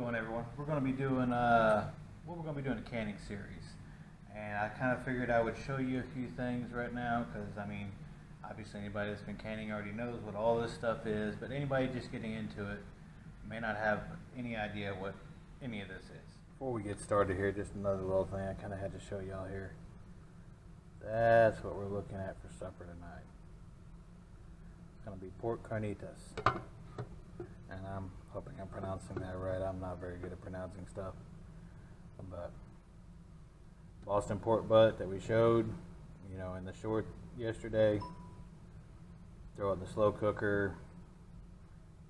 doing, everyone? We're going to be doing a canning series, and I kind of figured I would show you a few things right now because I mean, obviously anybody that's been canning already knows what all this stuff is, but anybody just getting into it may not have any idea what any of this is. Before we get started here, just another little thing I kind of had to show y'all here. That's what we're looking at for supper tonight. It's going to be pork carnitas. And I'm hoping I'm pronouncing that right. I'm not very good at pronouncing stuff. But Boston pork butt that we showed, in the short yesterday. Throw it in the slow cooker.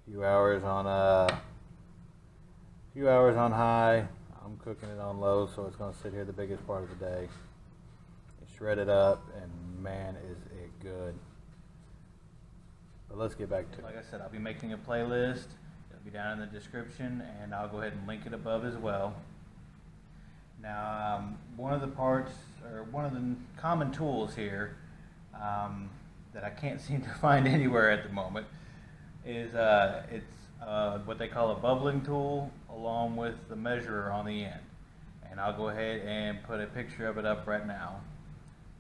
A few hours on high. I'm cooking it on low, so it's going to sit here the biggest part of the day. Shred it up, and man, is it good. But let's get back to it. Like I said, I'll be making a playlist. It'll be down in the description, and I'll go ahead and link it above as well. Now, one of the common tools here that I can't seem to find anywhere at the moment is what they call a bubbling tool along with the measurer on the end. And I'll go ahead and put a picture of it up right now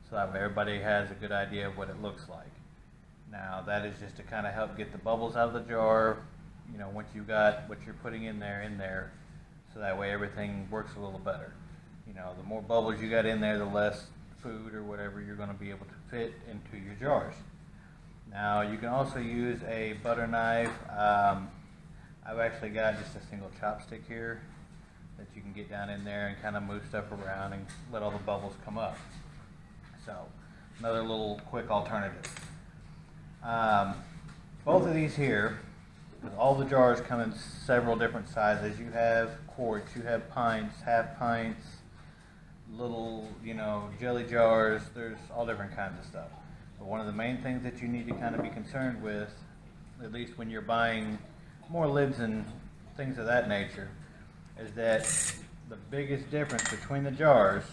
so that everybody has a good idea of what it looks like. Now that is just to kind of help get the bubbles out of the jar, once you've got what you're putting in there, so that way everything works a little better. The more bubbles you got in there, the less food or whatever you're going to be able to fit into your jars. Now you can also use a butter knife. I've actually got just a single chopstick here that you can get down in there and kind of move stuff around and let all the bubbles come up. So another little quick alternative. Both of these here, because all the jars come in several different sizes. You have quarts, you have pints, half pints, little, jelly jars. There's all different kinds of stuff. But one of the main things that you need to kind of be concerned with, at least when you're buying more lids and things of that nature, is that the biggest difference between the jars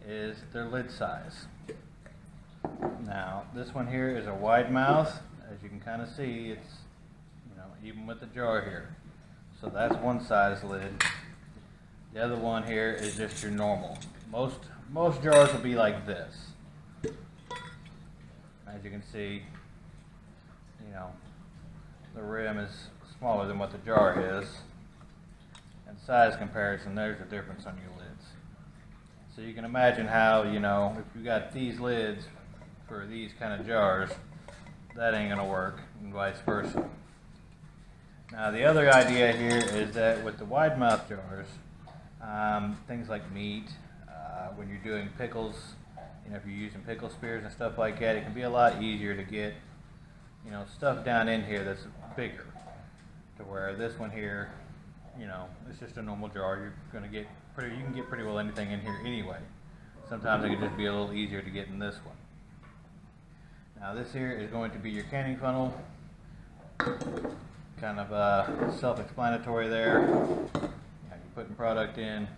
is their lid size. Now, this one here is a wide mouth. As you can kind of see, it's, even with the jar here. So that's one size lid. The other one here is just your normal. Most jars will be like this. As you can see, the rim is smaller than what the jar is. And size comparison, there's the difference on your lids. So you can imagine how, if you got these lids for these kind of jars, that ain't gonna work, and vice versa. Now the other idea here is that with the wide mouth jars, things like meat, when you're doing pickles, if you're using pickle spears and stuff like that, it can be a lot easier to get, stuff down in here that's bigger. To where this one here, it's just a normal jar. You can get pretty well anything in here anyway. Sometimes it can just be a little easier to get in this one. Now this here is going to be your canning funnel. Kind of self-explanatory there. You're putting product in.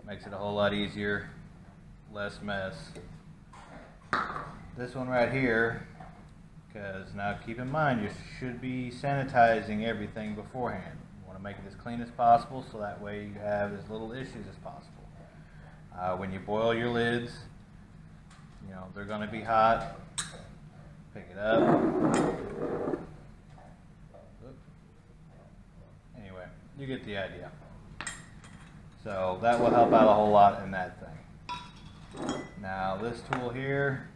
Makes it a whole lot easier. Less mess. This one right here, because now keep in mind you should be sanitizing everything beforehand. You want to make it as clean as possible so that way you have as little issues as possible. When you boil your lids, they're going to be hot. Pick it up. Anyway, you get the idea. So that will help out a whole lot in that thing. Now this tool here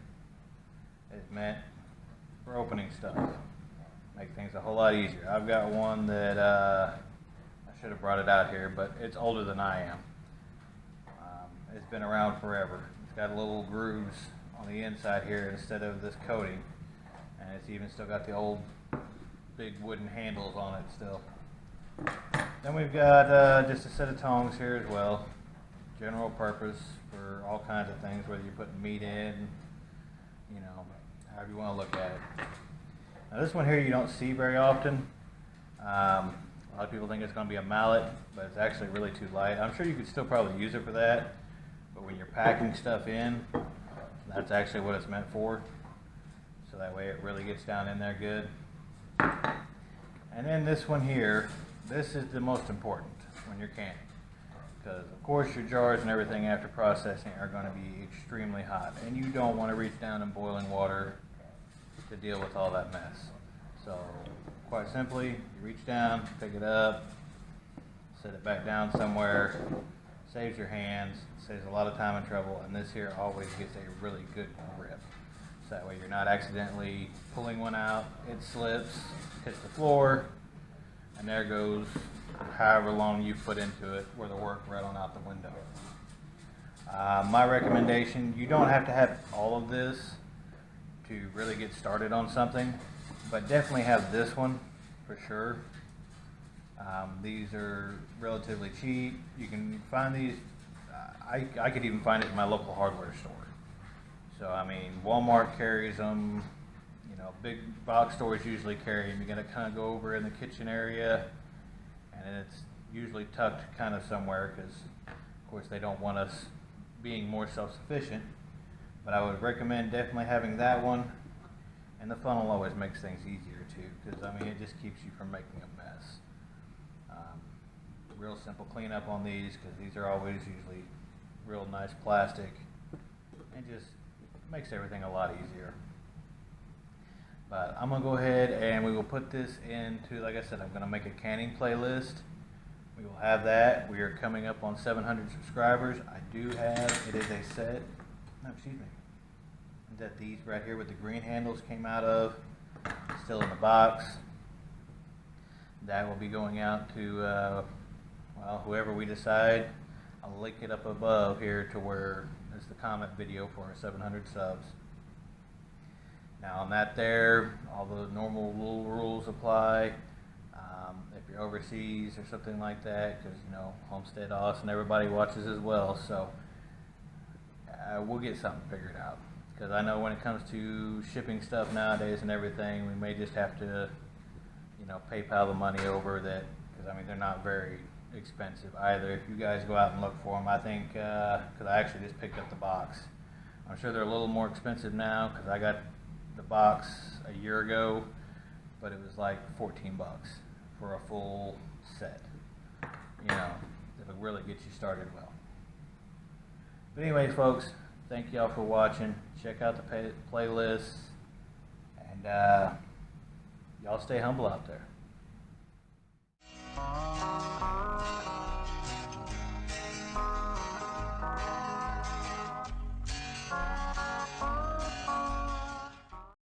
is meant for opening stuff. Make things a whole lot easier. I've got one that I should have brought it out here, but it's older than I am. It's been around forever. It's got little grooves on the inside here instead of this coating, and it's even still got the old big wooden handles on it still. Then we've got just a set of tongs here as well, general purpose for all kinds of things, whether you're putting meat in, however you want to look at it. Now this one here you don't see very often. A lot of people think it's going to be a mallet, but it's actually really too light. I'm sure you could still probably use it for that, but when you're packing stuff in, that's actually what it's meant for. So that way it really gets down in there good. And then this one here, this is the most important when you're canning, because of course your jars and everything after processing are going to be extremely hot, and you don't want to reach down in boiling water to deal with all that mess. So quite simply, you reach down, pick it up, set it back down somewhere, saves your hands, saves a lot of time and trouble, and this here always gets a really good grip. So that way you're not accidentally pulling one out, it slips, hits the floor, and there goes however long you put into it, where the work right on out the window. My recommendation, you don't have to have all of this to really get started on something, but definitely have this one for sure. These are relatively cheap. You can find these, I could even find it in my local hardware store. So I mean, Walmart carries them, you know, big box stores usually carry them. You're gonna kind of go over in the kitchen area, and it's usually tucked kind of somewhere, because of course they don't want us being more self-sufficient. But I would recommend definitely having that one, and the funnel always makes things easier too, because I mean, it just keeps you from making a mess. Real simple cleanup on these, because these are always usually real nice plastic, and just makes everything a lot easier. But I'm gonna go ahead and we will put this into, like I said, I'm gonna make a canning playlist. We will have that. We are coming up on 700 subscribers. I do have, it is a set, no, excuse me, that these right here with the green handles came out of, still in the box. That will be going out to, well, whoever we decide. I'll link it up above here to where it's the comment video for our 700 subs. Now on that there, all the normal little rules apply. If you're overseas or something like that, because you know, Homestead Austin, everybody watches as well, so we'll get something figured out. Because I know when it comes to shipping stuff nowadays and everything, we may just have to, you know, PayPal the money over that, because I mean, they're not very expensive either. If you guys go out and look for them, I think, because I actually just picked up the box. I'm sure they're a little more expensive now, because I got the box a year ago, but it was like 14 bucks for a full set. You know, it'll really get you started well. But anyway, folks, thank y'all for watching. Check out the playlists, and y'all stay humble out there.